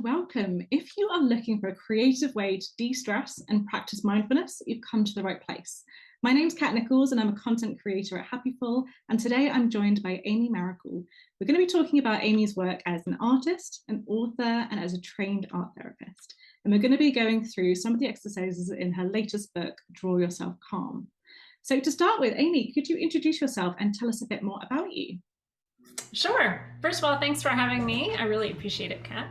welcome. If you are looking for a creative way to de-stress and practice mindfulness, you've come to the right place. My name's Nicholls and I'm a content creator at Happiful, and today I'm joined by Amy Maricle. We're going to be talking about Amy's work as an artist, an author, and as a trained art therapist. And we're going to be going through some of the exercises in her latest book, Draw Yourself Calm. So to start with, Amy, could you introduce yourself and tell us a bit more about you? Sure. First of all, thanks for having me. I really appreciate it, Kat.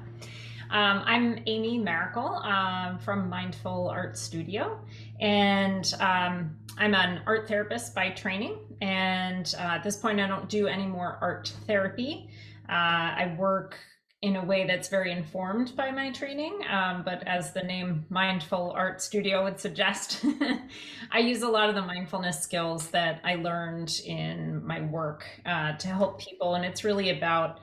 I'm Amy Maricle from Mindful Art Studio, and I'm an art therapist by training. And at this point, I don't do any more art therapy. I work in a way that's very informed by my training, but as the name Mindful Art Studio would suggest, I use a lot of the mindfulness skills that I learned in my work to help people. And it's really about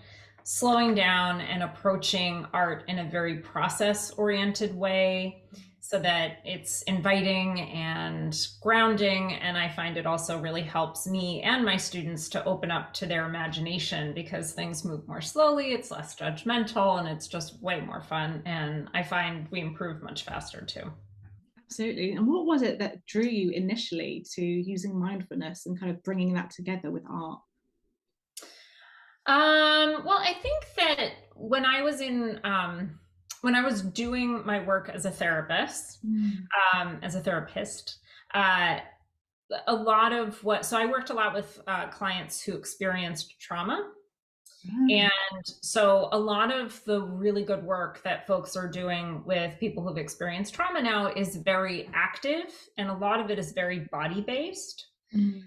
slowing down and approaching art in a very process-oriented way so that it's inviting and grounding. And I find it also really helps me and my students to open up to their imagination because things move more slowly, it's less judgmental, and it's just way more fun. And I find we improve much faster too. Absolutely. And what was it that drew you initially to using mindfulness and kind of bringing that together with art? Well, I think that when I was doing my work as a therapist, uh, a lot of so I worked a lot with clients who experienced trauma. Mm. And so a lot of the really good work that folks are doing with people who've experienced trauma now is very active, and a lot of it is very body based. Mm.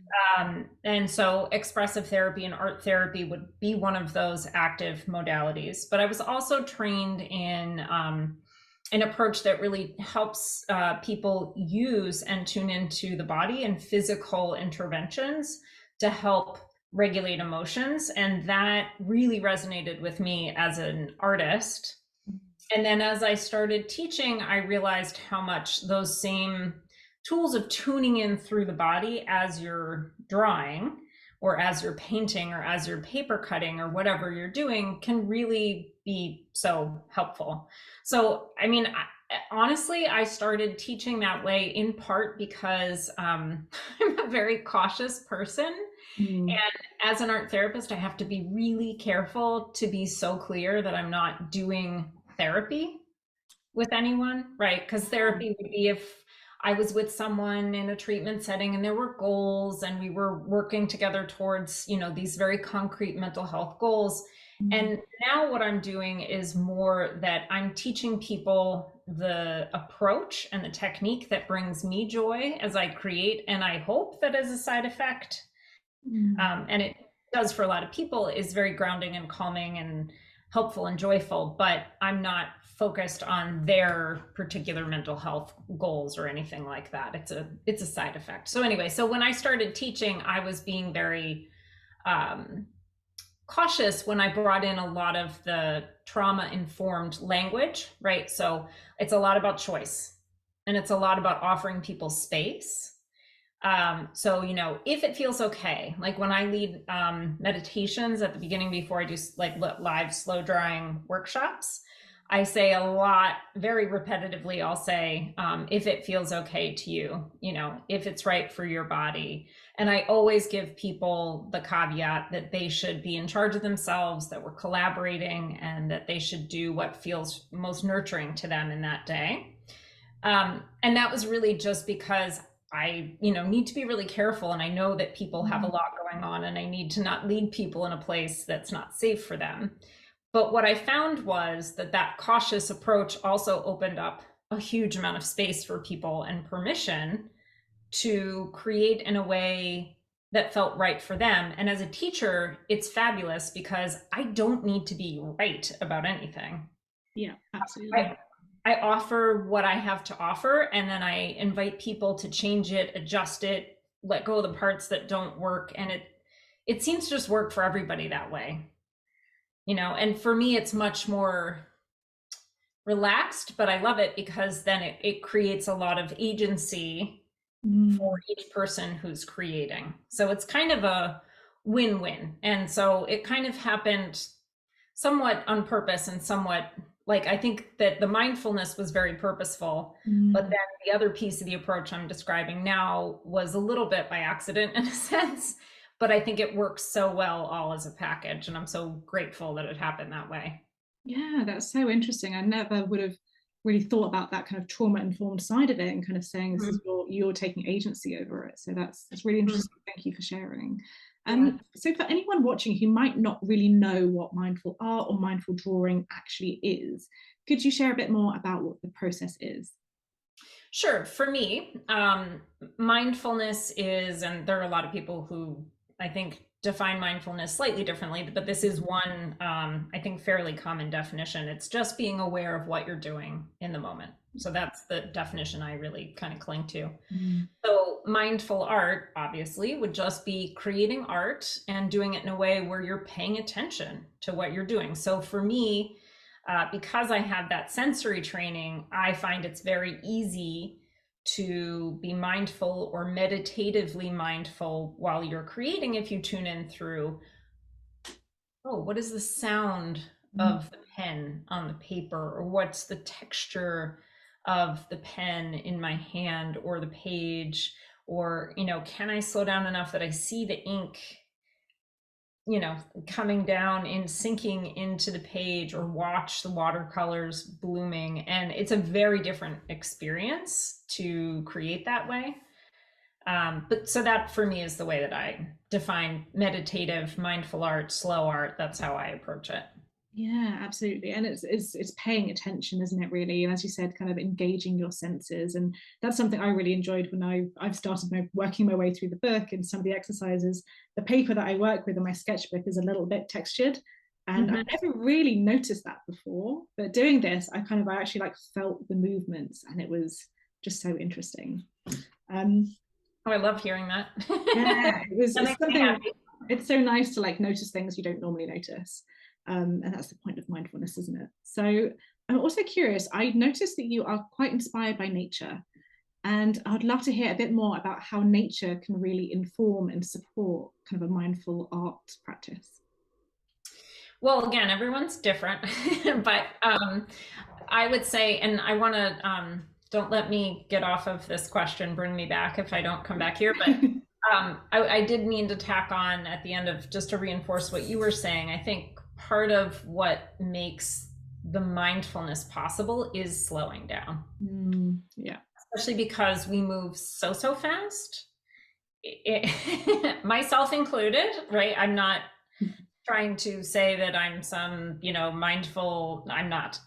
And so expressive therapy and art therapy would be one of those active modalities. But I was also trained in an approach that really helps people use and tune into the body and physical interventions to help regulate emotions. And that really resonated with me as an artist. And then as I started teaching, I realized how much those same tools of tuning in through the body as you're drawing or as you're painting or as you're paper cutting or whatever you're doing can really be so helpful. So, I mean, honestly, I started teaching that way in part because I'm a very cautious person. Mm. And as an art therapist, I have to be really careful to be so clear that I'm not doing therapy with anyone, right? Because therapy would be if I was with someone in a treatment setting and there were goals and we were working together towards, these very concrete mental health goals. Mm. And now what I'm doing is more that I'm teaching people the approach and the technique that brings me joy as I create. And I hope that as a side effect, and it does for a lot of people, is very grounding and calming and helpful and joyful, but I'm not focused on their particular mental health goals or anything like that. It's a side effect. So anyway, so when I started teaching, I was being very cautious when I brought in a lot of the trauma-informed language, right? So it's a lot about choice, and it's a lot about offering people space. So, if it feels okay, like when I lead meditations at the beginning before I do like live slow drawing workshops, I say a lot, very repetitively, I'll say, if it feels okay to you, if it's right for your body. And I always give people the caveat that they should be in charge of themselves, that we're collaborating, and that they should do what feels most nurturing to them in that day. And that was really just because I, need to be really careful. And I know that people have a lot going on, and I need to not lead people in a place that's not safe for them. But what I found was that cautious approach also opened up a huge amount of space for people and permission to create in a way that felt right for them. And as a teacher, it's fabulous because I don't need to be right about anything. Yeah, absolutely. I offer what I have to offer, and then I invite people to change it, adjust it, let go of the parts that don't work. And it seems to just work for everybody that way. And for me, it's much more relaxed, but I love it because then it creates a lot of agency for each person who's creating. So it's kind of a win-win. And so it kind of happened somewhat on purpose and somewhat Like, I think that the mindfulness was very purposeful, but Mm. then the other piece of the approach I'm describing now was a little bit by accident in a sense, but I think it works so well all as a package, and I'm so grateful that it happened that way. Yeah, that's so interesting. I never would have really thought about that kind of trauma informed side of it and kind of saying this is Mhm. you're taking agency over it. So that's really Mhm. interesting. Thank you for sharing. Yeah. So for anyone watching who might not really know what mindful art or mindful drawing actually is, could you share a bit more about what the process is? Sure. For me, mindfulness is, and there are a lot of people who I think define mindfulness slightly differently, but this is one, I think, fairly common definition. It's just being aware of what you're doing in the moment. So that's the definition I really kind of cling to. Mm. So, mindful art, obviously, would just be creating art and doing it in a way where you're paying attention to what you're doing. So, for me, because I have that sensory training, I find it's very easy to be mindful or meditatively mindful while you're creating if you tune in through, oh, what is the sound Mm. of the pen on the paper, or what's the texture of the pen in my hand or the page, or can I slow down enough that I see the ink coming down and sinking into the page, or watch the watercolors blooming. And it's a very different experience to create that way. But so that for me is the way that I define meditative, mindful art, slow art. That's how I approach it. Yeah, absolutely. And it's paying attention, isn't it, really? And as you said, kind of engaging your senses. And that's something I really enjoyed when I've started working my way through the book and some of the exercises. The paper that I work with in my sketchbook is a little bit textured. And Mhm. I've never really noticed that before. But doing this, I actually like felt the movements and it was just so interesting. Um, Oh, I love hearing that. yeah, That it's makes me something, happy. it's so nice to like notice things you don't normally notice. And that's the point of mindfulness, isn't it? So I'm also curious, I noticed that you are quite inspired by nature, and I'd love to hear a bit more about how nature can really inform and support kind of a mindful art practice. Well, again, everyone's different, but I would say, and I want to, don't let me get off of this question, bring me back if I don't come back here, but I did mean to tack on at the end of just to reinforce what you were saying. I think part of what makes the mindfulness possible is slowing down, Yeah. especially because we move so fast, myself included, right? I'm not trying to say that I'm some, mindful, I'm not.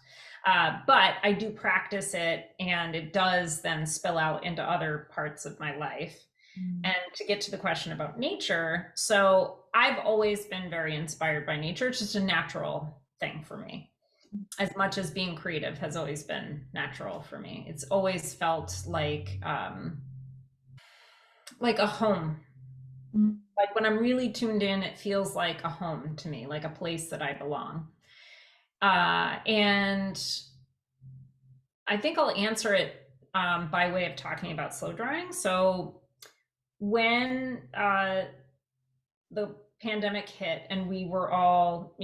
But I do practice it, and it does then spill out into other parts of my life. Mm. And to get to the question about nature, so I've always been very inspired by nature. It's just a natural thing for me. As much as being creative has always been natural for me. It's always felt like a home. Mm. Like when I'm really tuned in, it feels like a home to me, like a place that I belong. And I think I'll answer it by way of talking about slow drying. So when the pandemic hit and we were all,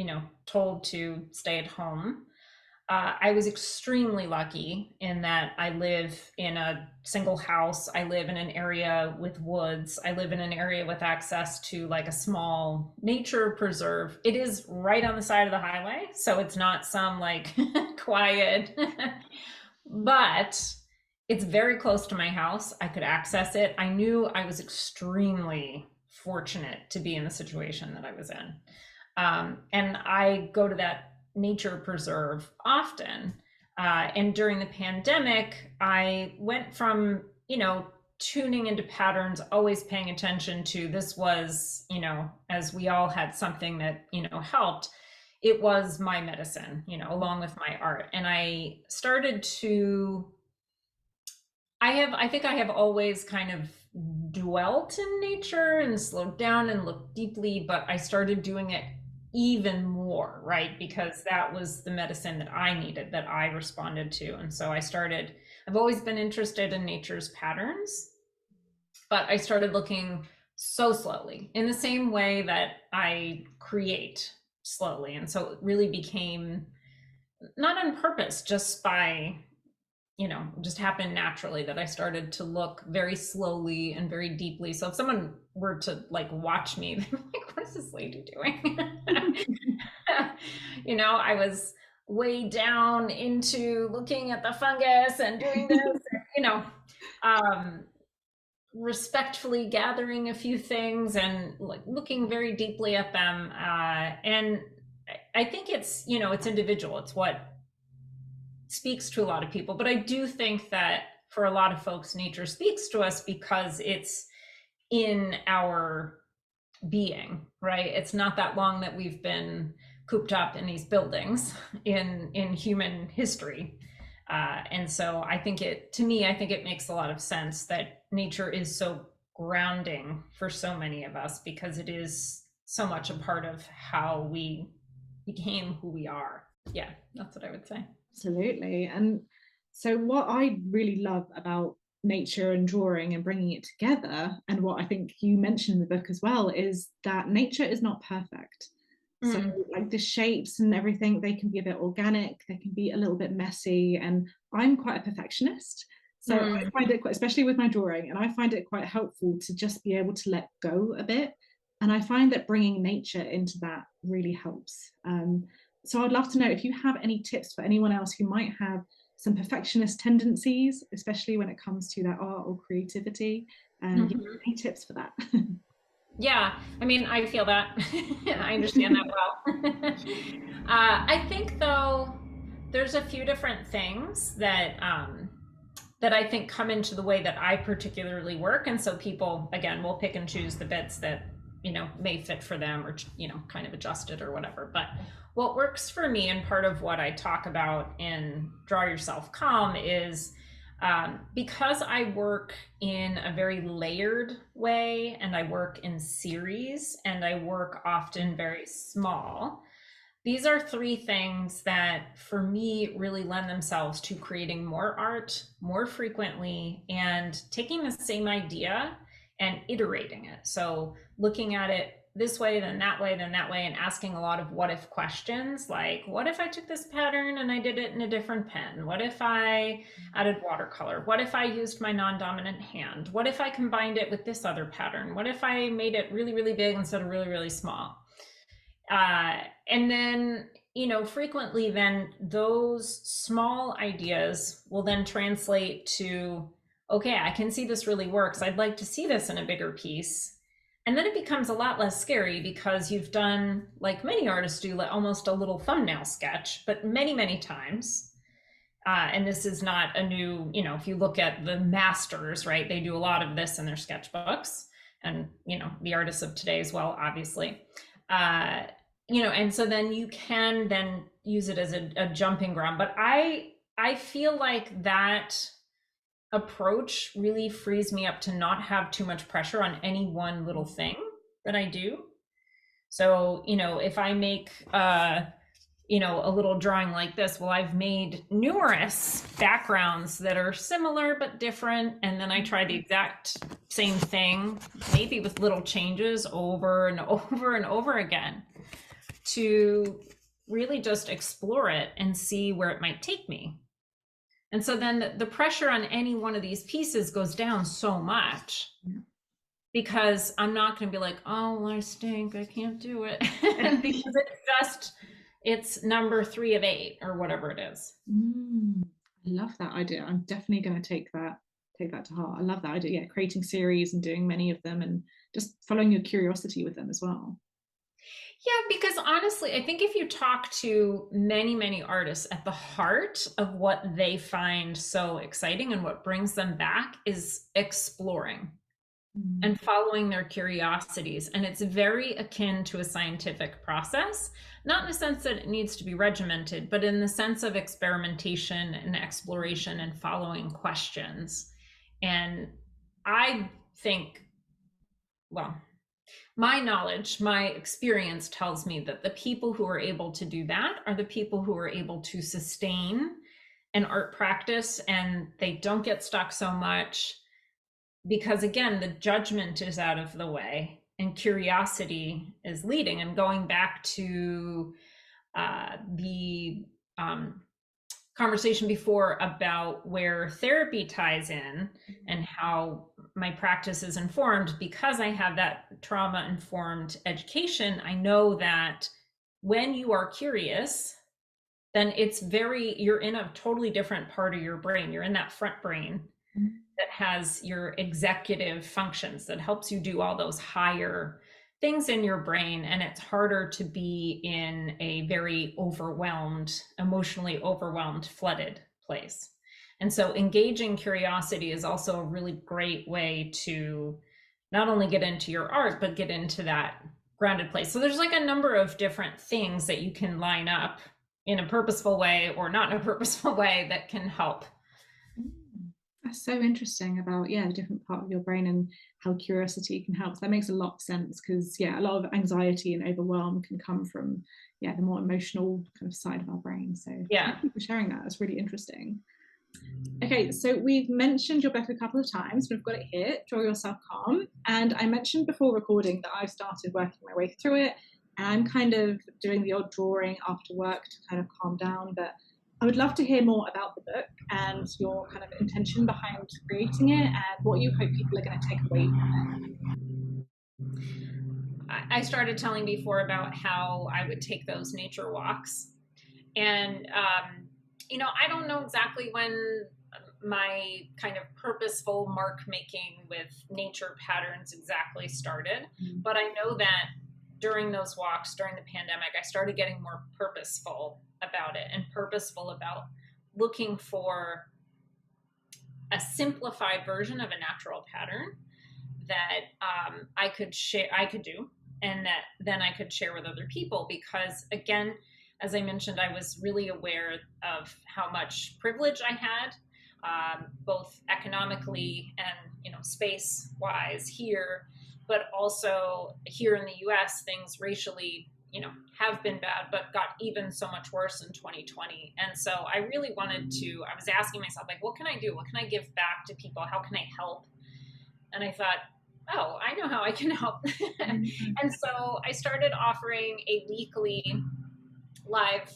told to stay at home, I was extremely lucky in that I live in a single house. I live in an area with woods. I live in an area with access to like a small nature preserve. It is right on the side of the highway, so it's not some like quiet, but it's very close to my house. I could access it. I knew I was extremely fortunate to be in the situation that I was in. And I go to that nature preserve often. And during the pandemic, I went from, tuning into patterns, always paying attention to this was, as we all had something that, helped. It was my medicine, along with my art. And I started to, I think I have always kind of dwelt in nature and slowed down and looked deeply, but I started doing it even more, right? Because that was the medicine that I needed, that I responded to. And so I've always been interested in nature's patterns, but I started looking so slowly in the same way that I create slowly. And so it really became not on purpose, just by, just happened naturally that I started to look very slowly and very deeply. So if someone were to like watch me, they'd be like, what is this lady doing? I was way down into looking at the fungus and doing this, um, respectfully gathering a few things and like looking very deeply at them. And I think it's individual. It's what speaks to a lot of people. But I do think that for a lot of folks, nature speaks to us because it's in our being, right? It's not that long that we've been cooped up in these buildings in human history. And so I think I think it makes a lot of sense that nature is so grounding for so many of us because it is so much a part of how we became who we are. Yeah, that's what I would say. Absolutely. And so, what I really love about nature and drawing and bringing it together, and what I think you mentioned in the book as well, is that nature is not perfect. So, Mm. like the shapes and everything, they can be a bit organic, they can be a little bit messy. And I'm quite a perfectionist. So, I Mm. find it quite, especially with my drawing, and I find it quite helpful to just be able to let go a bit. And I find that bringing nature into that really helps. So I'd love to know if you have any tips for anyone else who might have some perfectionist tendencies, especially when it comes to their art or creativity. Yeah, Mhm. any tips for that? Yeah, I mean, I feel that. I understand that well. I think though, there's a few different things that I think come into the way that I particularly work, and so people again will pick and choose the bits that may fit for them, or kind of adjust it or whatever. But what works for me, and part of what I talk about in Draw Yourself Calm, is because I work in a very layered way, and I work in series, and I work often very small. These are three things that for me really lend themselves to creating more art more frequently and taking the same idea and iterating it. So looking at it this way, then that way, then that way, and asking a lot of what if questions, like what if I took this pattern and I did it in a different pen? What if I added watercolor? What if I used my non-dominant hand? What if I combined it with this other pattern? What if I made it really, really big instead of really, really small? Uh, and then, frequently then those small ideas will then translate to, okay, I can see this really works. I'd like to see this in a bigger piece. And then it becomes a lot less scary because you've done, like many artists do, like almost a little thumbnail sketch, but many, many times. And this is not a new, if you look at the masters, right, they do a lot of this in their sketchbooks, and, the artists of today as well, obviously. Uh, and so then you can then use it as a jumping ground. But I feel like that approach really frees me up to not have too much pressure on any one little thing that I do. So, if I make a little drawing like this, well, I've made numerous backgrounds that are similar but different, and then I try the exact same thing, maybe with little changes over and over and over again, to really just explore it and see where it might take me. And so then the pressure on any one of these pieces goes down so much, because I'm not going to be like, oh, I stink, I can't do it. Because it's number 3 of 8 or whatever it is. I love that idea. I'm definitely going to take that to heart. I love that idea. Yeah, creating series and doing many of them, and just following your curiosity with them as well. Yeah, because honestly, I think if you talk to many, many artists, at the heart of what they find so exciting and what brings them back is exploring and following their curiosities. And it's very akin to a scientific process, not in the sense that it needs to be regimented, but in the sense of experimentation and exploration and following questions. And I think, well, my knowledge, my experience tells me that the people who are able to do that are the people who are able to sustain an art practice, and they don't get stuck so much because, again, the judgment is out of the way and curiosity is leading. And going back to the conversation before about where therapy ties in and how my practice is informed. Because I have that trauma informed education, I know that when you are curious, then you're in a totally different part of your brain. You're in that front brain that has your executive functions, that helps you do all those higher things in your brain. And it's harder to be in a very overwhelmed, emotionally overwhelmed, flooded place. And so engaging curiosity is also a really great way to not only get into your art, but get into that grounded place. So there's like a number of different things that you can line up in a purposeful way or not in a purposeful way that can help. That's so interesting about, the different part of your brain and how curiosity can help. So that makes a lot of sense because, a lot of anxiety and overwhelm can come from, the more emotional kind of side of our brain. So thank you for sharing that. That's really interesting. Okay, so we've mentioned your book a couple of times. We've got it here, Draw Yourself Calm. And I mentioned before recording that I've started working my way through it. And I'm kind of doing the odd drawing after work to kind of calm down. But I would love to hear more about the book and your kind of intention behind creating it and what you hope people are going to take away from it. I started telling before about how I would take those nature walks. And, I don't know exactly when my kind of purposeful mark making with nature patterns exactly started, but I know that during those walks, during the pandemic, I started getting more purposeful about it and purposeful about looking for a simplified version of a natural pattern that I could do, and that then I could share with other people. Because again, as I mentioned, I was really aware of how much privilege I had, both economically and space wise here, but also here in the US, things racially, have been bad, but got even so much worse in 2020. And so I really I was asking myself, like, what can I do? What can I give back to people? How can I help? And I thought, oh, I know how I can help. And so I started offering a weekly live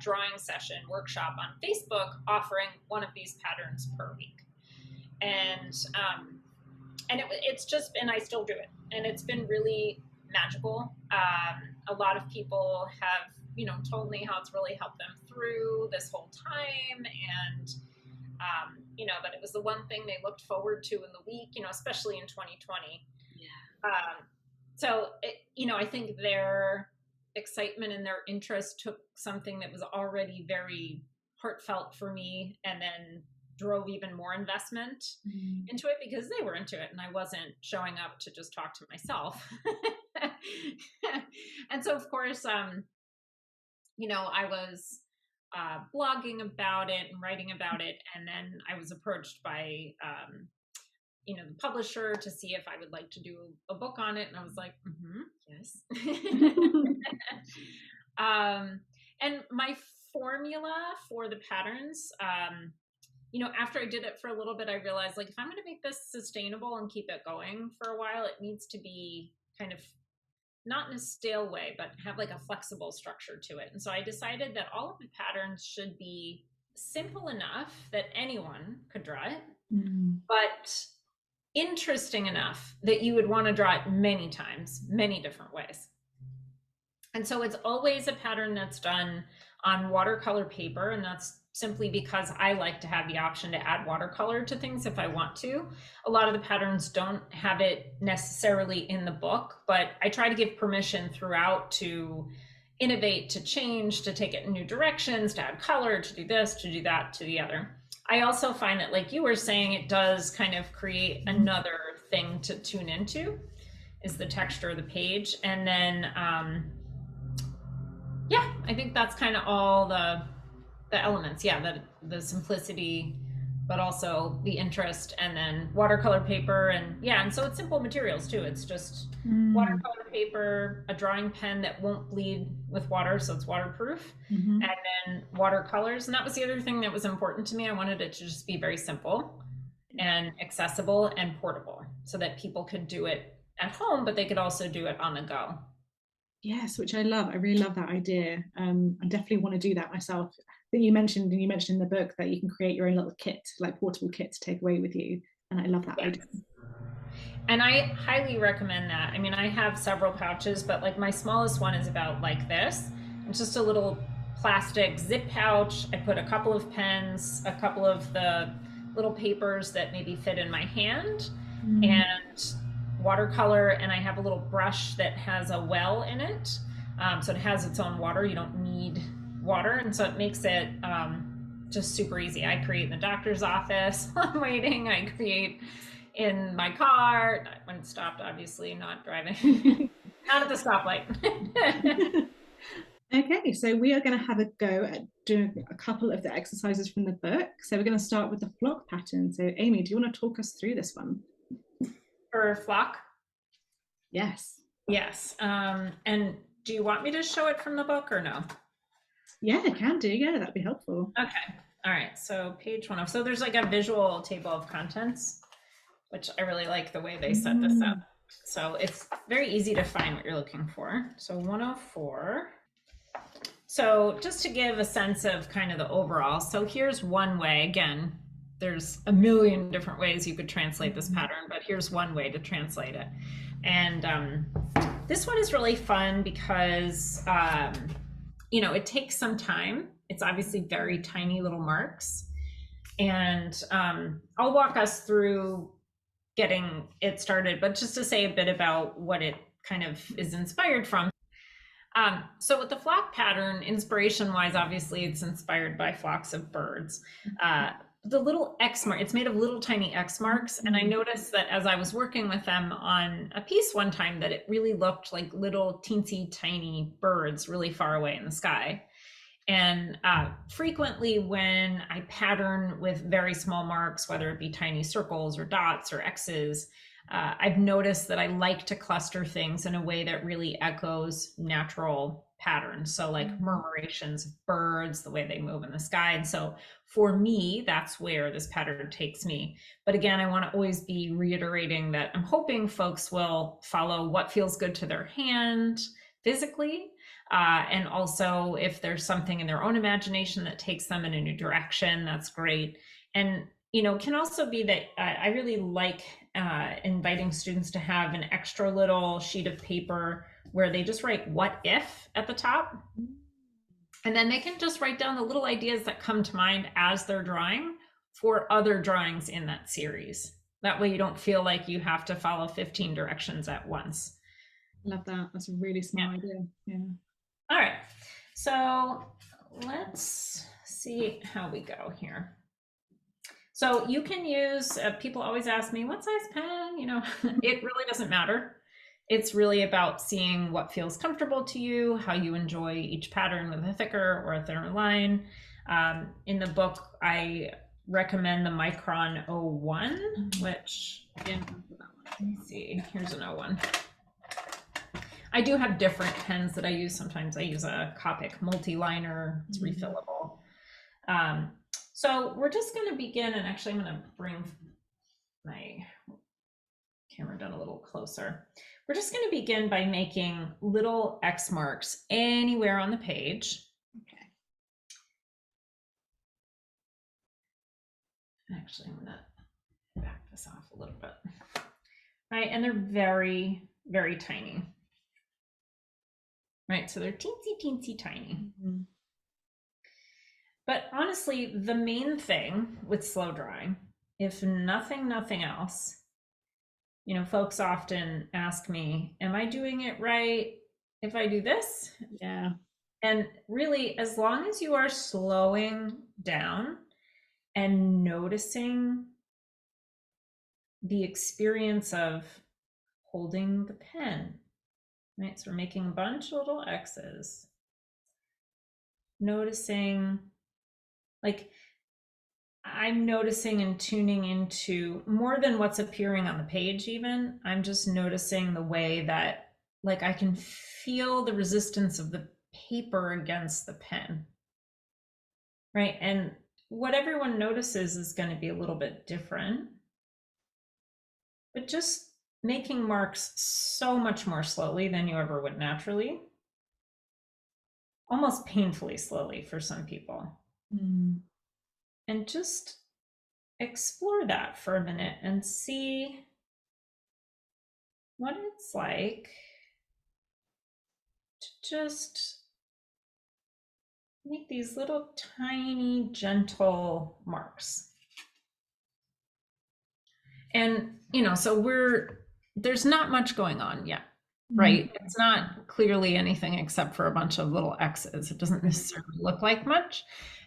drawing session workshop on Facebook, offering one of these patterns per week. And it's just been, I still do it, and it's been really magical. A lot of people have, told me how it's really helped them through this whole time, and that it was the one thing they looked forward to in the week, especially in 2020. So I think their excitement and their interest took something that was already very heartfelt for me and then drove even more investment into it, because they were into it and I wasn't showing up to just talk to myself. And so of course, I was blogging about it and writing about it. And then I was approached by, the publisher to see if I would like to do a book on it. And I was like, yes. And my formula for the patterns, after I did it for a little bit, I realized, like, if I'm going to make this sustainable and keep it going for a while, it needs to be kind of not in a stale way, but have like a flexible structure to it. And so I decided that all of the patterns should be simple enough that anyone could draw it, but interesting enough that you would want to draw it many times, many different ways. And so it's always a pattern that's done on watercolor paper, and that's simply because I like to have the option to add watercolor to things if I want to. A lot of the patterns don't have it necessarily in the book, but I try to give permission throughout to innovate, to change, to take it in new directions, to add color, to do this, to do that, to the other. I also find that, like you were saying, it does kind of create another thing to tune into, is the texture of the page. And then, I think that's kind of all the elements. The simplicity, but also the interest, and then watercolor paper. And so it's simple materials too. It's just watercolor paper, a drawing pen that won't bleed with water, so it's waterproof, and then watercolors. And that was the other thing that was important to me. I wanted it to just be very simple and accessible and portable, so that people could do it at home, but they could also do it on the go. Yes, which I love. I really love that idea. I definitely want to do that myself. that you mentioned, and you mentioned in the book that you can create your own little kit, like portable kit to take away with you. And I love that idea. Yes. And I highly recommend that. I mean, I have several pouches, but like my smallest one is about like this. It's just a little plastic zip pouch. I put a couple of pens, a couple of the little papers that maybe fit in my hand, Mm. and watercolor. And I have a little brush that has a well in it. So it has its own water. You don't need water. And so it makes it just super easy. I create in the doctor's office while I'm waiting. I create in my car when it stopped, obviously not driving. Not at the stoplight. Okay, so we are going to have a go at doing a couple of the exercises from the book. So we're going to start with the flock pattern. So Amy, do you want to talk us through this one? For flock? Yes. Yes. And do you want me to show it from the book or no? Yeah, I can do. Yeah, that'd be helpful. Okay. All right. So page 1. So there's like a visual table of contents, which I really like the way they set this up. So it's very easy to find what you're looking for. So 104. So just to give a sense of kind of the overall, so here's one way. Again, there's a million different ways you could translate this pattern, but here's one way to translate it. And this one is really fun because, it takes some time. It's obviously very tiny little marks. And I'll walk us through getting it started, but just to say a bit about what it kind of is inspired from. So with the flock pattern, inspiration wise, obviously it's inspired by flocks of birds. The little X mark, it's made of little tiny X marks. And I noticed that as I was working with them on a piece one time, that it really looked like little teensy tiny birds really far away in the sky. And frequently when I pattern with very small marks, whether it be tiny circles or dots or X's, I've noticed that I like to cluster things in a way that really echoes natural patterns. So like murmurations of birds, the way they move in the sky. And so for me, that's where this pattern takes me. But again, I want to always be reiterating that I'm hoping folks will follow what feels good to their hand physically. And also if there's something in their own imagination that takes them in a new direction, that's great. And can also be that I really like inviting students to have an extra little sheet of paper where they just write "what if" at the top. And then they can just write down the little ideas that come to mind as they're drawing for other drawings in that series. That way you don't feel like you have to follow 15 directions at once. Love that. That's a really smart idea. Yeah. All right. So let's see how we go here. So you can use, people always ask me, what size pen? It really doesn't matter. It's really about seeing what feels comfortable to you, how you enjoy each pattern with a thicker or a thinner line. In the book, I recommend the Micron 01, which, let me see, here's an 01. I do have different pens that I use. Sometimes I use a Copic multi-liner, it's refillable. So we're just going to begin, and actually I'm going to bring my camera down a little closer. We're just going to begin by making little X marks anywhere on the page. Okay. Actually, I'm going to back this off a little bit. All right, and they're very, very tiny. Right, so they're teensy, teensy tiny. Mm-hmm. But honestly, the main thing with slow drawing, if nothing else, folks often ask me, am I doing it right if I do this? Yeah. And really, as long as you are slowing down and noticing the experience of holding the pen, right? So we're making a bunch of little X's, noticing, like I'm noticing and tuning into more than what's appearing on the page even. I'm just noticing the way that like I can feel the resistance of the paper against the pen, right? And what everyone notices is going to be a little bit different, but just making marks so much more slowly than you ever would naturally, almost painfully slowly for some people. Mm. and just explore that for a minute and see what it's like to just make these little tiny gentle marks. And so there's not much going on yet, Mm. right? It's not clearly anything except for a bunch of little X's. It doesn't necessarily look like much.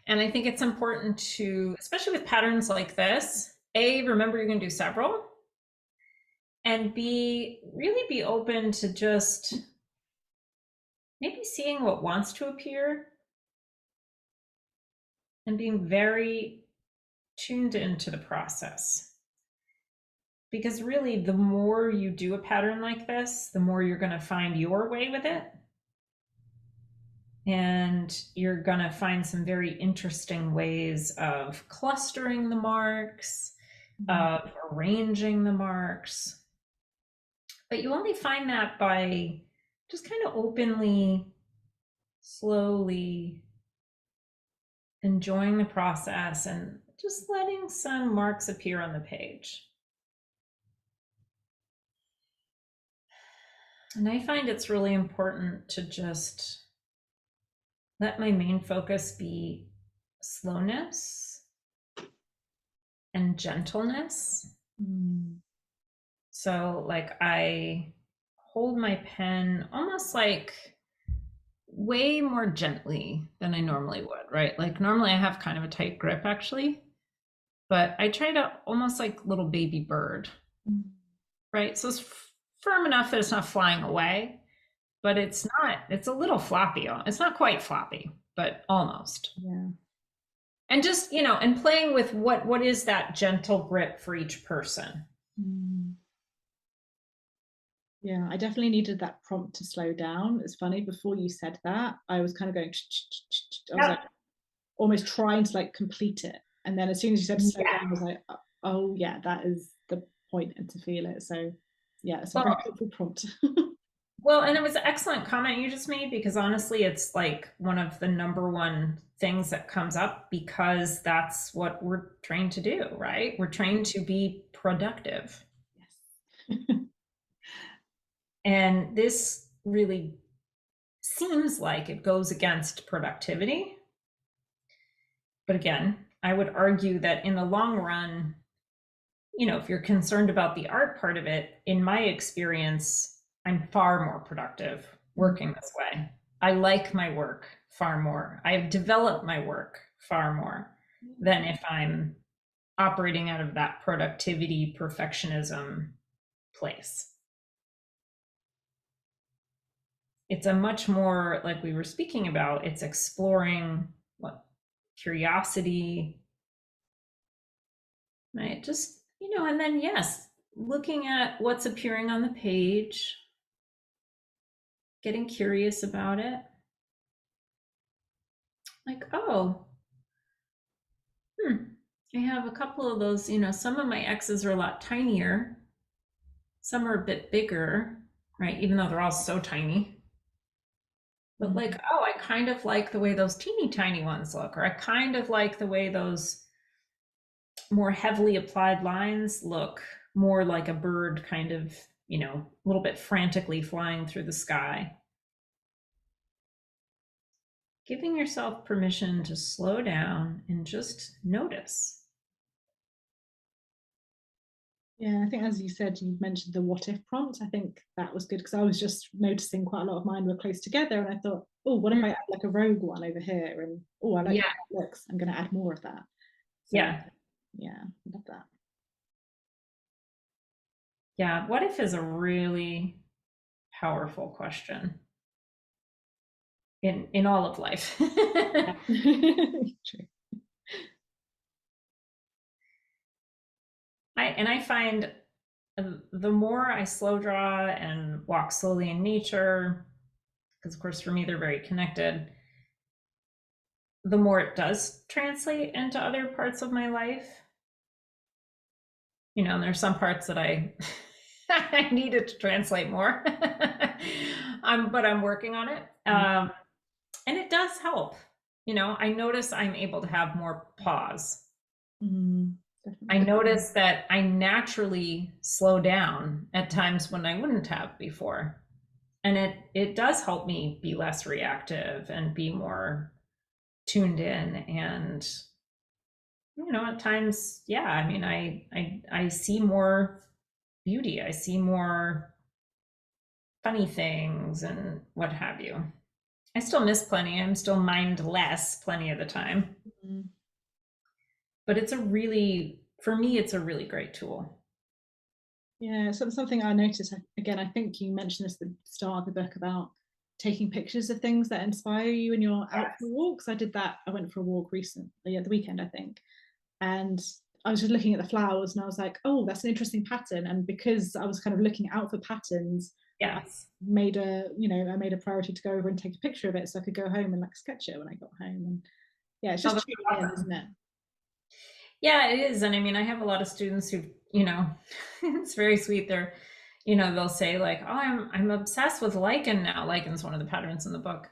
And I think it's important to, especially with patterns like this, A, remember you're going to do several, and B, really be open to just maybe seeing what wants to appear and being very tuned into the process. Because really, the more you do a pattern like this, the more you're going to find your way with it. And you're going to find some very interesting ways of clustering the marks, of arranging the marks. But you only find that by just kind of openly, slowly enjoying the process and just letting some marks appear on the page. And I find it's really important to just let my main focus be slowness and gentleness. Mm. So, like, I hold my pen almost like way more gently than I normally would, right? Like, normally I have kind of a tight grip actually, but I try to almost like little baby bird, Mm. right? So it's firm enough that it's not flying away, but it's a little floppy. It's not quite floppy, but almost. Yeah. And just, and playing with what is that gentle grip for each person. Mm. Yeah, I definitely needed that prompt to slow down. It's funny, before you said that, I was kind of going, I was like Yep. almost trying to like complete it. And then as soon as you said slow down, I was Yes. like, oh yeah, that is the point, and to feel it. So yeah, it's a very Well, helpful prompt. well, and it was an excellent comment you just made, because honestly, it's like one of the number one things that comes up, because that's what we're trained to do, right? We're trained to be productive. Yes. And this really seems like it goes against productivity. But again, I would argue that in the long run, if you're concerned about the art part of it, in my experience, I'm far more productive working this way. I like my work far more. I've developed my work far more than if I'm operating out of that productivity, perfectionism place. It's a much more, like we were speaking about, it's exploring what curiosity, right? Just, and then, yes, looking at what's appearing on the page, getting curious about it. Like, oh, I have a couple of those, some of my X's are a lot tinier, some are a bit bigger, right? Even though they're all so tiny. But like, oh, I kind of like the way those teeny tiny ones look, or I kind of like the way those more heavily applied lines look more like a bird kind of, a little bit frantically flying through the sky. Giving yourself permission to slow down and just notice. Yeah, I think as you said, you mentioned the what if prompt. I think that was good because I was just noticing quite a lot of mine were close together, and I thought, oh, what if I add like a rogue one over here? And oh, I like Yeah, how that looks. I'm going to add more of that. So yeah, yeah, I love that. yeah. What if is a really powerful question in all of life. Yeah. True. I find the more I slow draw and walk slowly in nature, because of course for me they're very connected, the more it does translate into other parts of my life. And there's some parts that I I needed to translate more. But I'm working on it. And it does help. I notice I'm able to have more pause. Mm, I definitely. notice that I naturally slow down at times when I wouldn't have before. And it does help me be less reactive and be more tuned in. And at times, yeah, I mean, I see more beauty. I see more funny things and what have you. I still miss plenty. I'm still mindless plenty of the time. Mm. But for me, it's a really great tool. Yeah, something I noticed again. I think you mentioned this at the start of the book about taking pictures of things that inspire you when you're out for Yes. walks. I did that. I went for a walk recently at the weekend, I think, and I was just looking at the flowers and I was like, oh, that's an interesting pattern. And because I was kind of looking out for patterns, I Yes. I made a priority to go over and take a picture of it so I could go home and like sketch it when I got home. And yeah, it's Oh, just that's tuning in, isn't awesome. it? Yeah, it is. And I mean, I have a lot of students who, it's very sweet. They'll say like, "Oh, I'm obsessed with lichen now." Lichen's one of the patterns in the book.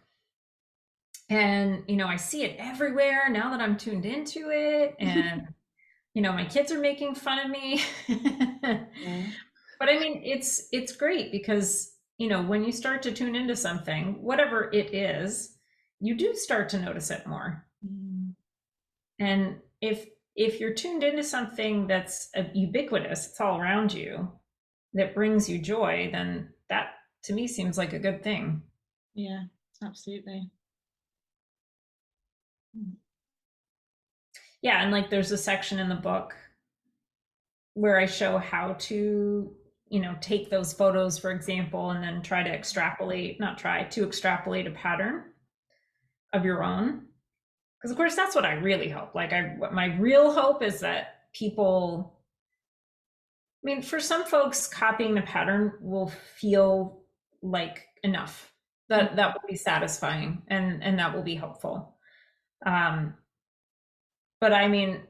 And, I see it everywhere now that I'm tuned into it. And, my kids are making fun of me. Yeah. But I mean, it's great because, when you start to tune into something, whatever it is, you do start to notice it more. Mm, And if you're tuned into something that's ubiquitous, it's all around you, that brings you joy, then that to me seems like a good thing. yeah, absolutely. Mm. Yeah, and like there's a section in the book where I show how to, take those photos, for example, and then try to extrapolate, not try to extrapolate a pattern of your own. Because of course that's what I really hope. Like my real hope is that people, I mean, for some folks, copying the pattern will feel like enough. That will be satisfying and that will be helpful. Um, but I mean,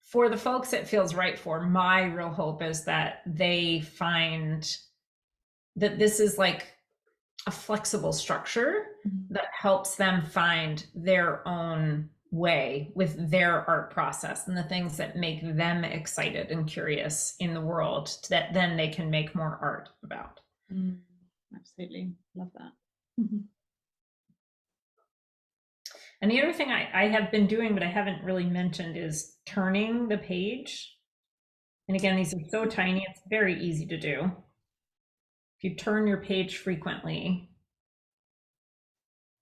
for the folks it feels right for, my real hope is that they find that this is like a flexible structure Mm. that helps them find their own way with their art process and the things that make them excited and curious in the world that then they can make more art about. Mm, absolutely. Love that. And the other thing I have been doing, but I haven't really mentioned, is turning the page. And again, these are so tiny, it's very easy to do. If you turn your page frequently,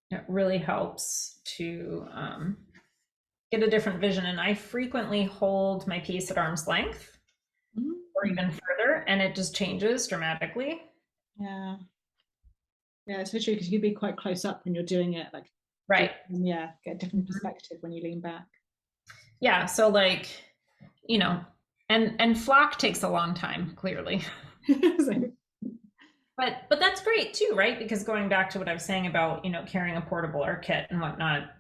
it really helps to get a different vision. And I frequently hold my piece at arm's length or Mm. even further, and it just changes dramatically. Yeah. Yeah, it's so true because you can be quite close up when you're doing it, like, Right. yeah, get a different Mhm. perspective when you lean back. Yeah. So like, you know, and flock takes a long time, clearly. So, But that's great too, right? Because going back to what I was saying about, carrying a portable art kit and whatnot,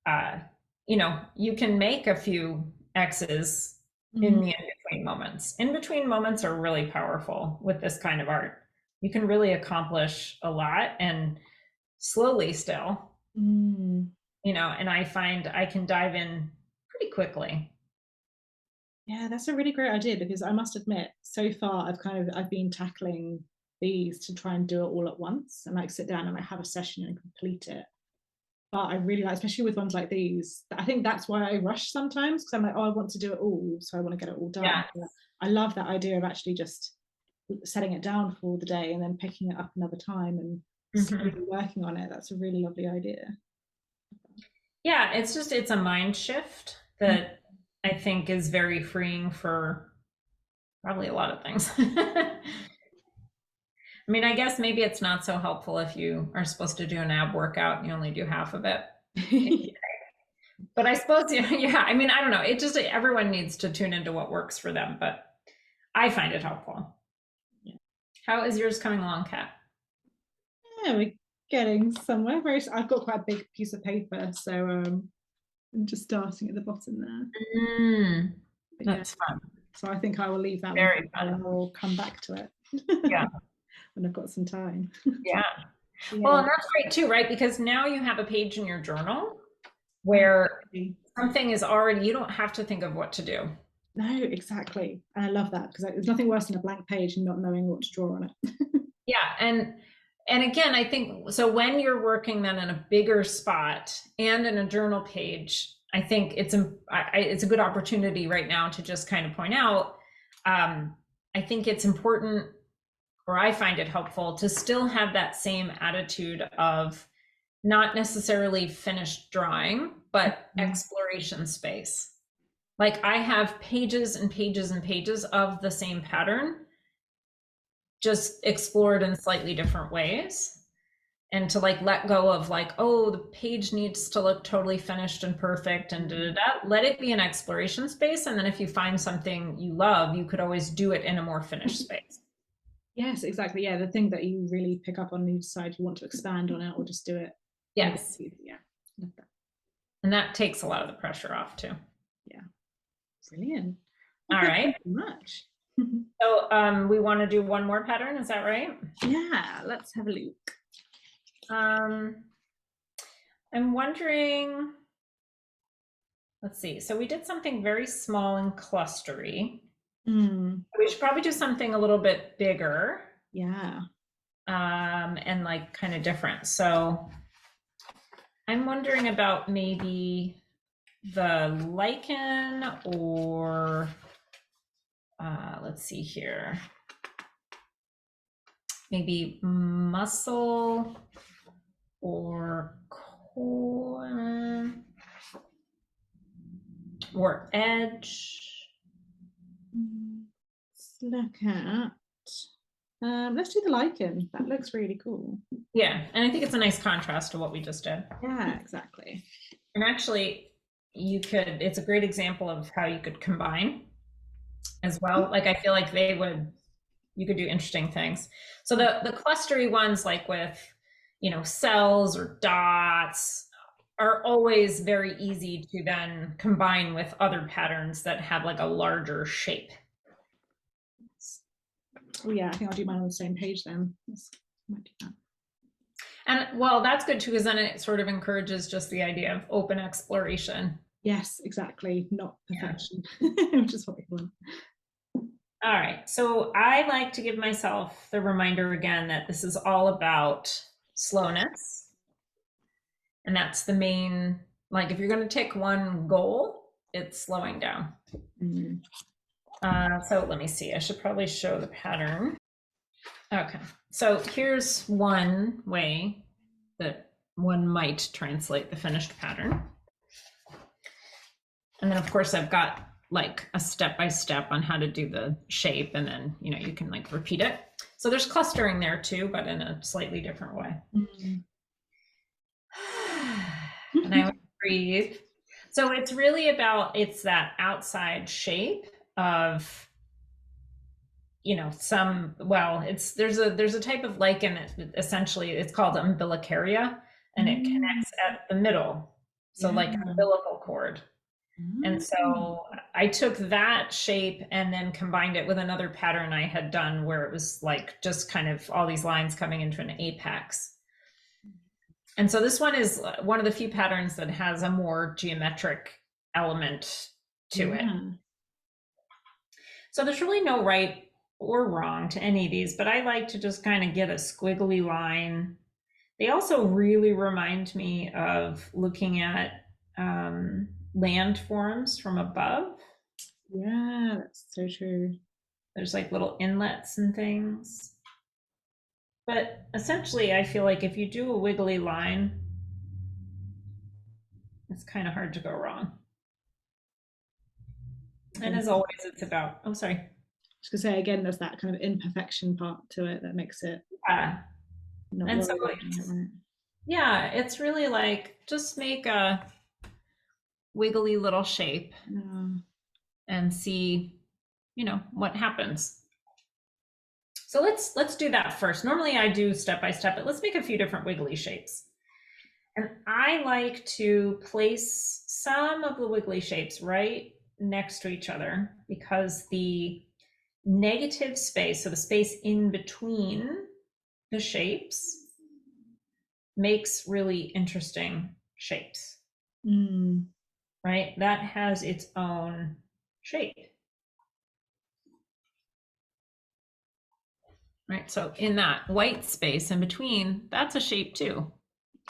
uh, you can make a few X's in mm, the in-between moments. In-between moments are really powerful with this kind of art. You can really accomplish a lot and slowly still, mm. and I find I can dive in pretty quickly. Yeah, that's a really great idea because I must admit, so far I've been tackling these to try and do it all at once and like sit down and like have a session and complete it. But I really like, especially with ones like these, I think that's why I rush sometimes because I'm like, oh, I want to do it all, so I want to get it all done. Yeah. But I love that idea of actually just setting it down for the day and then picking it up another time and slowly Hmm. working on it. That's a really lovely idea. Yeah, it's a mind shift Mm. that I think is very freeing for probably a lot of things. I mean, I guess maybe it's not so helpful if you are supposed to do an ab workout and you only do half of it. But I suppose, yeah, I mean, I don't know. It just, everyone needs to tune into what works for them, but I find it helpful. Yeah. How is yours coming along, Kat? Yeah, we're getting somewhere. I've got quite a big piece of paper, so I'm just starting at the bottom there. Mm, But yeah, that's fun. so I think I will leave that one for Very now fun. and we'll come back to it Yeah. when I've got some time. Yeah. Well, Yeah. and that's great too, right? Because now you have a page in your journal where something is already, you don't have to think of what to do. No, exactly. And I love that because there's nothing worse than a blank page and not knowing what to draw on it. Yeah, and again, I think so when you're working then in a bigger spot and in a journal page, I think it's a good opportunity right now to just kind of point out. I think it's important, or I find it helpful to still have that same attitude of not necessarily finished drawing, but exploration space. Like I have pages and pages and pages of the same pattern, just explored in slightly different ways. And to like let go of like, oh, the page needs to look totally finished and perfect and da da da. Let it be an exploration space. And then if you find something you love, you could always do it in a more finished space. Yes, exactly. Yeah, the thing that you really pick up on, you decide you want to expand on it or just do it. Yes. Yeah, love that. And that takes a lot of the pressure off too. Yeah, brilliant. All Okay, right. thank you much. So we want to do one more pattern, is that right? Yeah, let's have a look. I'm wondering, let's see. So we did something very small and clustery. We should probably do something a little bit bigger. Yeah. And like kind of different. So I'm wondering about maybe the lichen or let's see here. Maybe muscle or core or edge. Let's look at, let's do the lichen. That looks really cool. Yeah, and I think it's a nice contrast to what we just did. Yeah, exactly. And actually, it's a great example of how you could combine as well. Like I feel like you could do interesting things. So the clustery ones, like with, cells or dots, are always very easy to then combine with other patterns that have like a larger shape. Oh yeah, I think I'll do mine on the same page then. Might do that. And well, that's good too, because then it sort of encourages just the idea of open exploration. Yes, exactly. Not perfection, which is what we want. All right, so I like to give myself the reminder again that this is all about slowness. And that's the main, like if you're going to take one goal, it's slowing down. So let me see, I should probably show the pattern. Okay, so here's one way that one might translate the finished pattern. And then of course I've got like a step-by-step on how to do the shape, and then you can like repeat it. So there's clustering there too, but in a slightly different way. And I would breathe. So it's really about, it's that outside shape of there's a type of lichen that essentially it's called umbilicaria, and it connects at the middle, so like umbilical cord. And so I took that shape and then combined it with another pattern I had done where it was like just kind of all these lines coming into an apex. And so this one is one of the few patterns that has a more geometric element to it. So there's really no right or wrong to any of these, but I like to just kind of get a squiggly line. They also really remind me of looking at landforms from above. Yeah, that's so true. There's like little inlets and things. But essentially, I feel like if you do a wiggly line, it's kind of hard to go wrong. And as always, it's about, oh, sorry. I was going to say, again, there's that kind of imperfection part to it that makes it. And so, yeah, it's really like just make a wiggly little shape and see, what happens. So let's do that first. Normally I do step by step, but let's make a few different wiggly shapes. And I like to place some of the wiggly shapes right next to each other, because the negative space, so the space in between the shapes, makes really interesting shapes. Mm. right? That has its own shape, right? So in that white space in between, that's a shape too.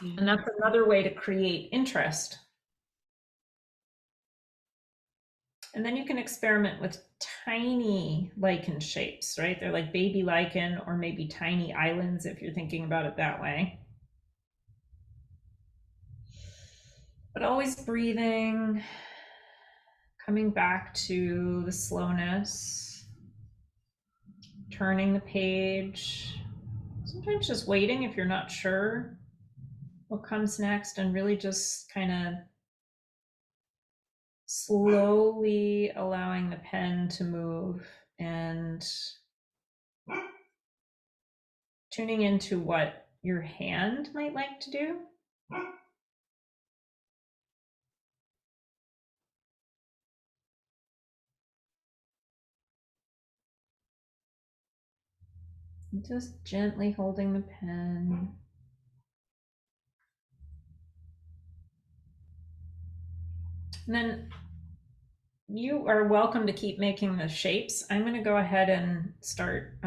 And Yeah. that's another way to create interest. And then you can experiment with tiny lichen shapes, right? They're like baby lichen or maybe tiny islands if you're thinking about it that way. But always breathing, coming back to the slowness, turning the page. Sometimes just waiting if you're not sure what comes next, and really just kind of slowly allowing the pen to move and tuning into what your hand might like to do. Just gently holding the pen. And then you are welcome to keep making the shapes. I'm going to go ahead and start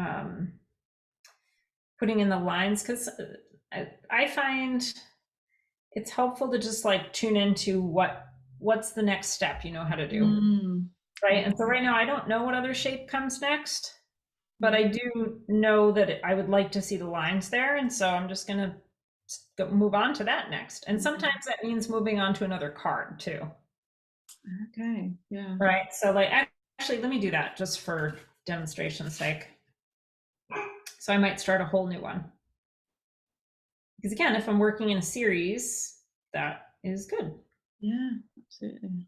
putting in the lines because I find it's helpful to just like tune into what's the next step you know how to do, Mm. right? Yeah. And so right now I don't know what other shape comes next, but I do know that I would like to see the lines there, and so I'm just going to move on to that next. And sometimes that means moving on to another card too. Okay. Yeah. Right. So like actually let me do that just for demonstration's sake. So I might start a whole new one. Because again, if I'm working in a series, that is good. Yeah, absolutely.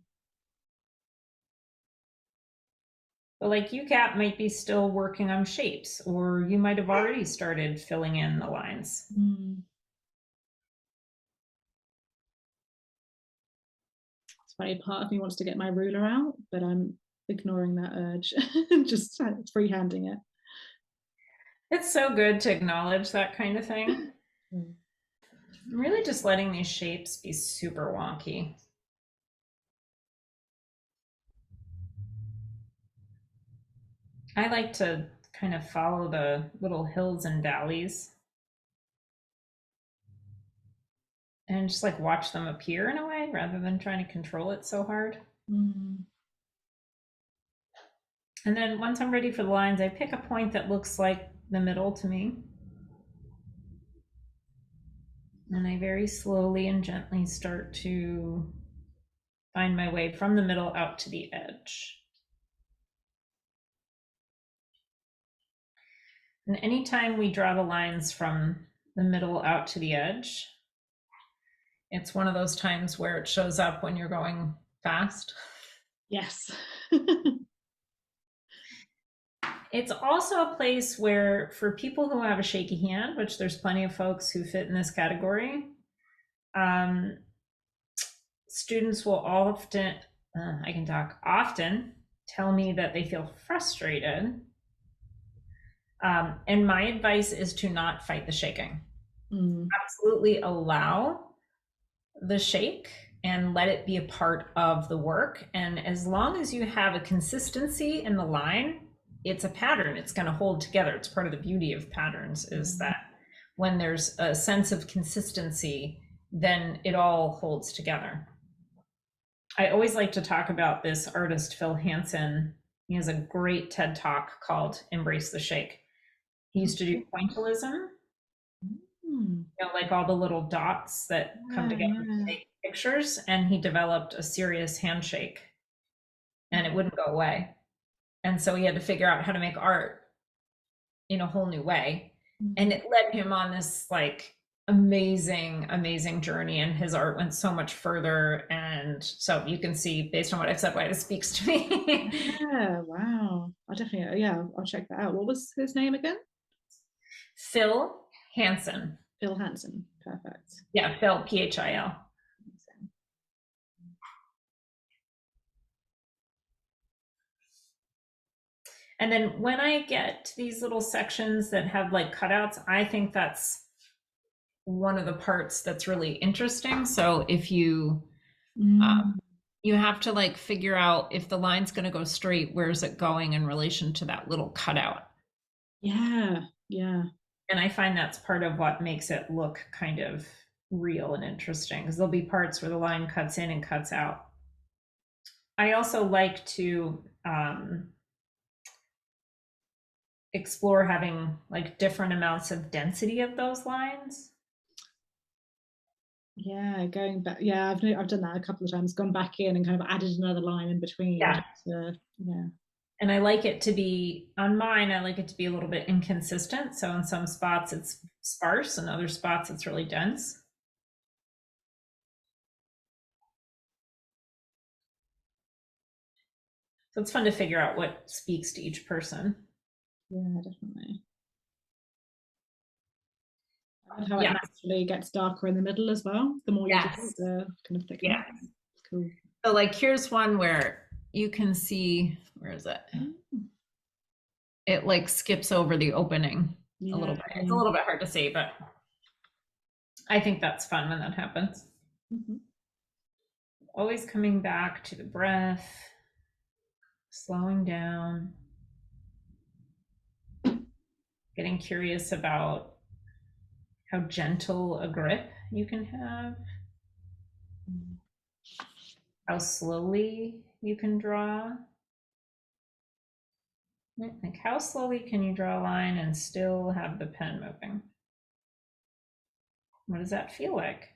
But like you, Kat, might be still working on shapes, or you might have already started filling in the lines. Mm. It's funny, part of me wants to get my ruler out, but I'm ignoring that urge and just freehanding it. It's so good to acknowledge that kind of thing. Mm. I'm really just letting these shapes be super wonky. I like to kind of follow the little hills and valleys and just like watch them appear in a way rather than trying to control it so hard. Mm. And then once I'm ready for the lines, I pick a point that looks like the middle to me. And I very slowly and gently start to find my way from the middle out to the edge. And anytime we draw the lines from the middle out to the edge, it's one of those times where it shows up when you're going fast. Yes. It's also a place where, for people who have a shaky hand, which there's plenty of folks who fit in this category, students will often, I can talk, often tell me that they feel frustrated. And my advice is to not fight the shaking. Mm. Absolutely allow the shake and let it be a part of the work. And as long as you have a consistency in the line, it's a pattern. It's going to hold together. It's part of the beauty of patterns is that when there's a sense of consistency, then it all holds together. I always like to talk about this artist, Phil Hansen. He has a great TED talk called Embrace the Shake. He used to do pointillism, Mm. like all the little dots that come together to make pictures. And he developed a serious handshake and it wouldn't go away. And so he had to figure out how to make art in a whole new way. And it led him on this like amazing journey, and his art went so much further. And so you can see based on what I've said why this speaks to me. Yeah, wow. I'll definitely, yeah, I'll check that out. What was his name again? Phil Hansen. Phil Hansen. Perfect. Yeah, Phil, Phil. And then when I get to these little sections that have like cutouts, I think that's one of the parts that's really interesting. So if you Mm. You have to like figure out if the line's going to go straight, where's it going in relation to that little cutout. Yeah, yeah. And I find that's part of what makes it look kind of real and interesting, because there'll be parts where the line cuts in and cuts out. I also like to explore having like different amounts of density of those lines. Yeah, going back. Yeah, I've done that a couple of times. Gone back in and kind of added another line in between. Yeah. Just to, yeah. And I like it to be on mine, I like it to be a little bit inconsistent. So in some spots it's sparse, and other spots it's really dense. So it's fun to figure out what speaks to each person. Yeah, definitely. I love how it Yeah. naturally gets darker in the middle as well. The more you do it, Yes. the kind of thicker. Yeah. It's cool. So like here's one where you can see, where is it? Mm. It like skips over the opening a Yeah. little bit. It's a little bit hard to see, but I think that's fun when that happens. Mhm. Always coming back to the breath, slowing down, getting curious about how gentle a grip you can have, how slowly you can draw. Like, how slowly can you draw a line and still have the pen moving? What does that feel like?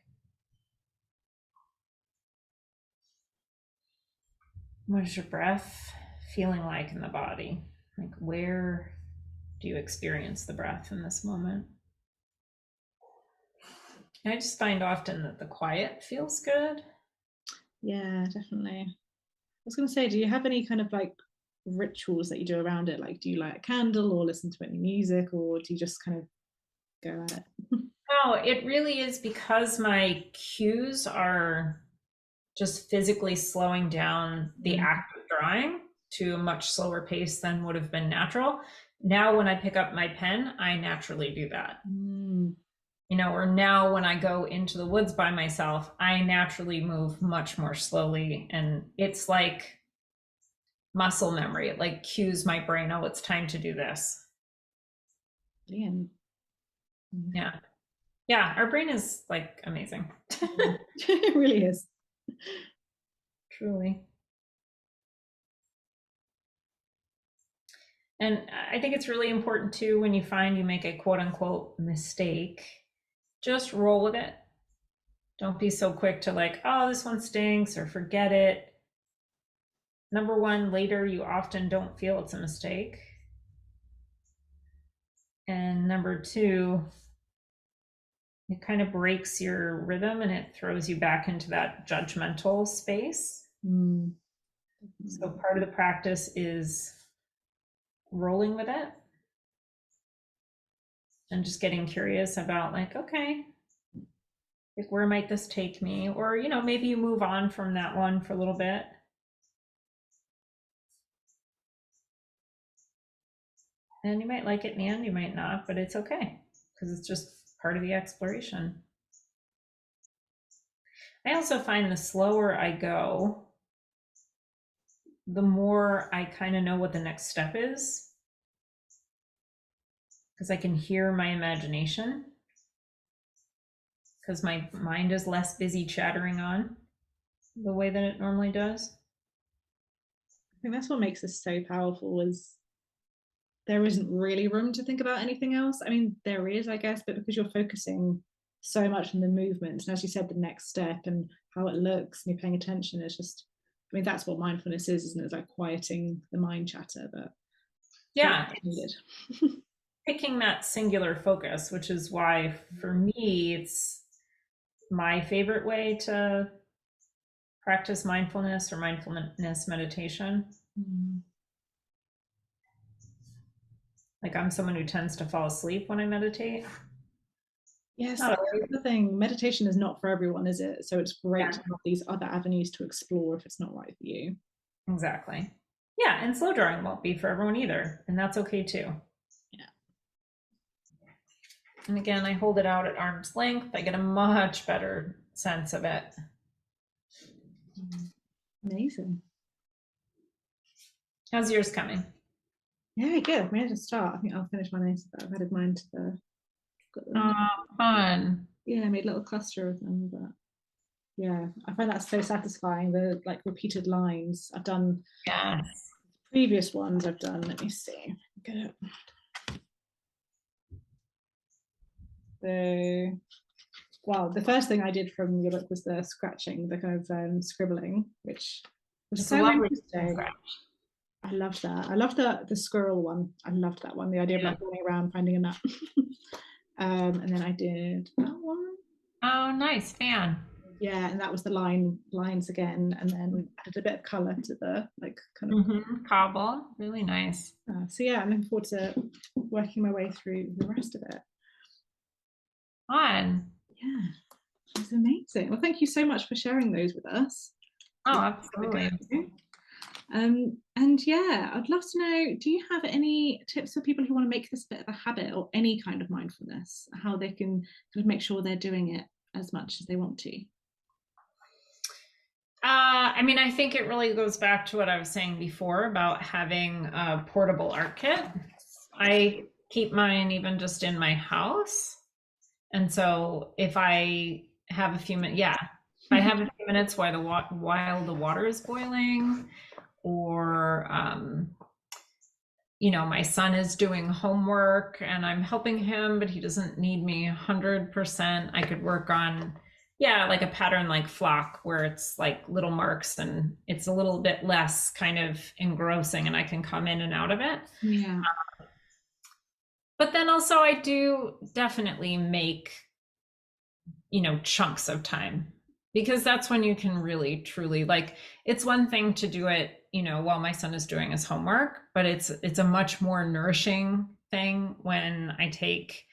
What is your breath feeling like in the body? Like, where do you experience the breath in this moment? I just find often that the quiet feels good. Yeah, definitely. I was going to say, do you have any kind of like rituals that you do around it? Like, do you light a candle or listen to any music, or do you just kind of go at it? No, it really is because my cues are just physically slowing down the Mm. act of drawing to a much slower pace than would have been natural. Now, when I pick up my pen, I naturally do that. Mm. Or now when I go into the woods by myself, I naturally move much more slowly. And it's like muscle memory. It like cues my brain, oh, it's time to do this. Brilliant. Yeah. Yeah. Our brain is like amazing. It really is. Truly. And I think it's really important too when you find you make a quote unquote mistake, just roll with it. Don't be so quick to like, oh, this one stinks or forget it. Number one, later you often don't feel it's a mistake. And number two, it kind of breaks your rhythm and it throws you back into that judgmental space. Mm. So part of the practice is rolling with it and just getting curious about like, okay, like where might this take me? Or, maybe you move on from that one for a little bit. And you might like it in the end, you might not, but it's okay because it's just part of the exploration. I also find the slower I go, the more I kind of know what the next step is because I can hear my imagination because my mind is less busy chattering on the way that it normally does. I think that's what makes this so powerful is there isn't really room to think about anything else. I mean, there is, I guess, but because you're focusing so much on the movement and as you said, the next step and how it looks and you're paying attention, it's just, I mean, that's what mindfulness is, isn't it? It's like quieting the mind chatter, but very Yeah, needed. picking that singular focus, which is why for me, it's my favorite way to practice mindfulness or mindfulness meditation. Mm. Like I'm someone who tends to fall asleep when I meditate. Yes, Not that's always. the thing. Meditation is not for everyone, is it? So it's great to Yeah, have these other avenues to explore if it's not right for you. exactly. Yeah, and slow drawing won't be for everyone either, and that's okay too. Yeah. And again, I hold it out at arm's length. I get a much better sense of it. Amazing. How's yours coming? Yeah, good. Maybe to start. I think I'll finish mine later, but I've added mine to the, got them. Oh, fun. Yeah, I made a little cluster of them, but yeah, I find that so satisfying. The like repeated lines. I've done Yes. previous ones. I've done. Let me see. Get it. So, well, the first thing I did from your book was the scratching, the kind of scribbling, which was It's a so lovely interesting. scratch. I loved that. I loved the squirrel one. I loved that one. The idea of Yeah. like running around finding a nut. And then I did that one. Oh, nice fan. Yeah, and that was the lines again, and then added a bit of color to the like kind of. Cobble, really nice. So yeah, I'm looking forward to working my way through the rest of it. Fun. Yeah, it's amazing. Well, thank you so much for sharing those with us. Oh, absolutely. And yeah, I'd love to know, do you have any tips for people who want to make this a bit of a habit or any kind of mindfulness, how they can kind of make sure they're doing it as much as they want to? I mean, I think it really goes back to what I was saying before about having a portable art kit. I keep mine even just in my house. And so if I have a few minutes, yeah, if I have a few minutes while the water is boiling, or my son is doing homework and I'm helping him, but he doesn't need me 100%. I could work on, like a pattern like flock where it's like little marks and it's a little bit less kind of engrossing and I can come in and out of it. Yeah. But then also I do definitely make, chunks of time, because that's when you can really truly, like, it's one thing to do it, while my son is doing his homework, but it's a much more nourishing thing when I take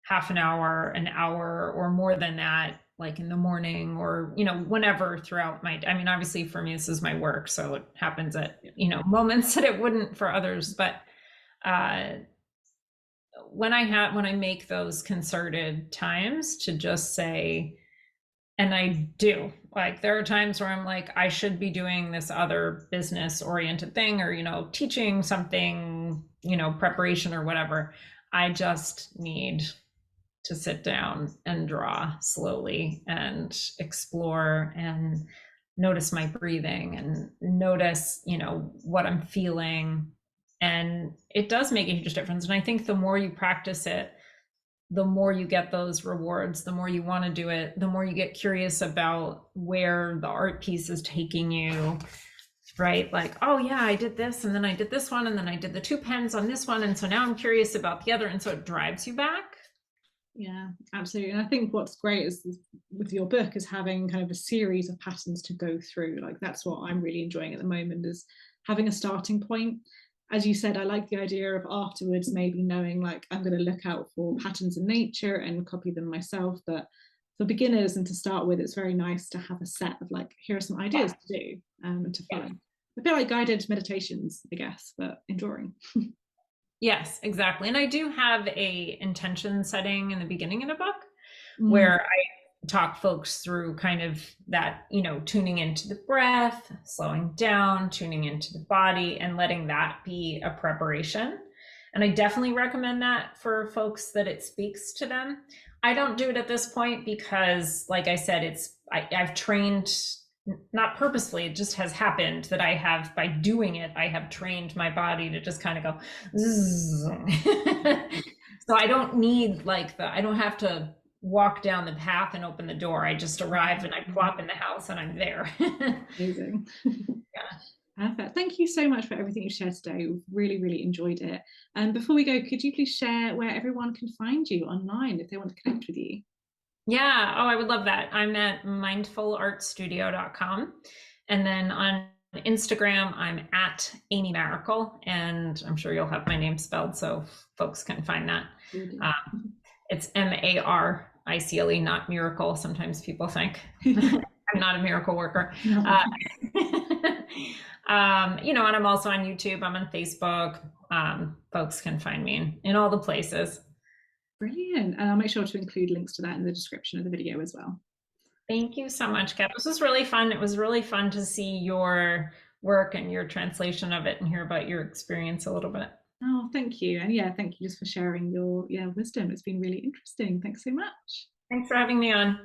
half an hour, or more than that, like in the morning or, whenever throughout I mean, obviously for me, this is my work. So it happens at, moments that it wouldn't for others. But when I make those concerted times to just say, and I do, like, there are times where I'm like, I should be doing this other business oriented thing, or, teaching something, preparation or whatever. I just need to sit down and draw slowly and explore and notice my breathing and notice, what I'm feeling. And it does make a huge difference. And I think the more you practice it, the more you get those rewards, the more you want to do it, the more you get curious about where the art piece is taking you, right? Like, oh yeah, I did this, and then I did this one, and then I did the 2 pens on this one, and so now I'm curious about the other, and so it drives you back. Yeah, absolutely. And I think what's great is with your book is having kind of a series of patterns to go through. Like, that's what I'm really enjoying at the moment, is having a starting point. As you said, I like the idea of afterwards maybe knowing, like, I'm going to look out for patterns in nature and copy them myself. But for beginners and to start with, it's very nice to have a set of, like, here are some ideas to do and to follow. A bit like guided meditations, I guess, but in drawing. Yes, exactly. And I do have a intention setting in the beginning of the book where I talk folks through kind of that, tuning into the breath, slowing down, tuning into the body, and letting that be a preparation. And I definitely recommend that for folks that it speaks to them. I don't do it at this point because, like I said, I've trained, not purposefully, it just has happened that by doing it, I have trained my body to just kind of go so I don't need I don't have to walk down the path and open the door. I just arrive and I plop in the house and I'm there. Amazing. Yeah. Perfect. Thank you so much for everything you shared today. We've really, really enjoyed it. And before we go, could you please share where everyone can find you online if they want to connect with you? Yeah. Oh, I would love that. I'm at mindfulartstudio.com. And then on Instagram, I'm at Amy Maricle. And I'm sure you'll have my name spelled so folks can find that. It's Maricle, not miracle. Sometimes people think I'm not a miracle worker. And I'm also on YouTube. I'm on Facebook. Folks can find me in all the places. Brilliant. And I'll make sure to include links to that in the description of the video as well. Thank you so much, Kat. This was really fun. It was really fun to see your work and your translation of it and hear about your experience a little bit. Oh, thank you. And yeah, thank you just for sharing your wisdom. It's been really interesting. Thanks so much. Thanks for having me on.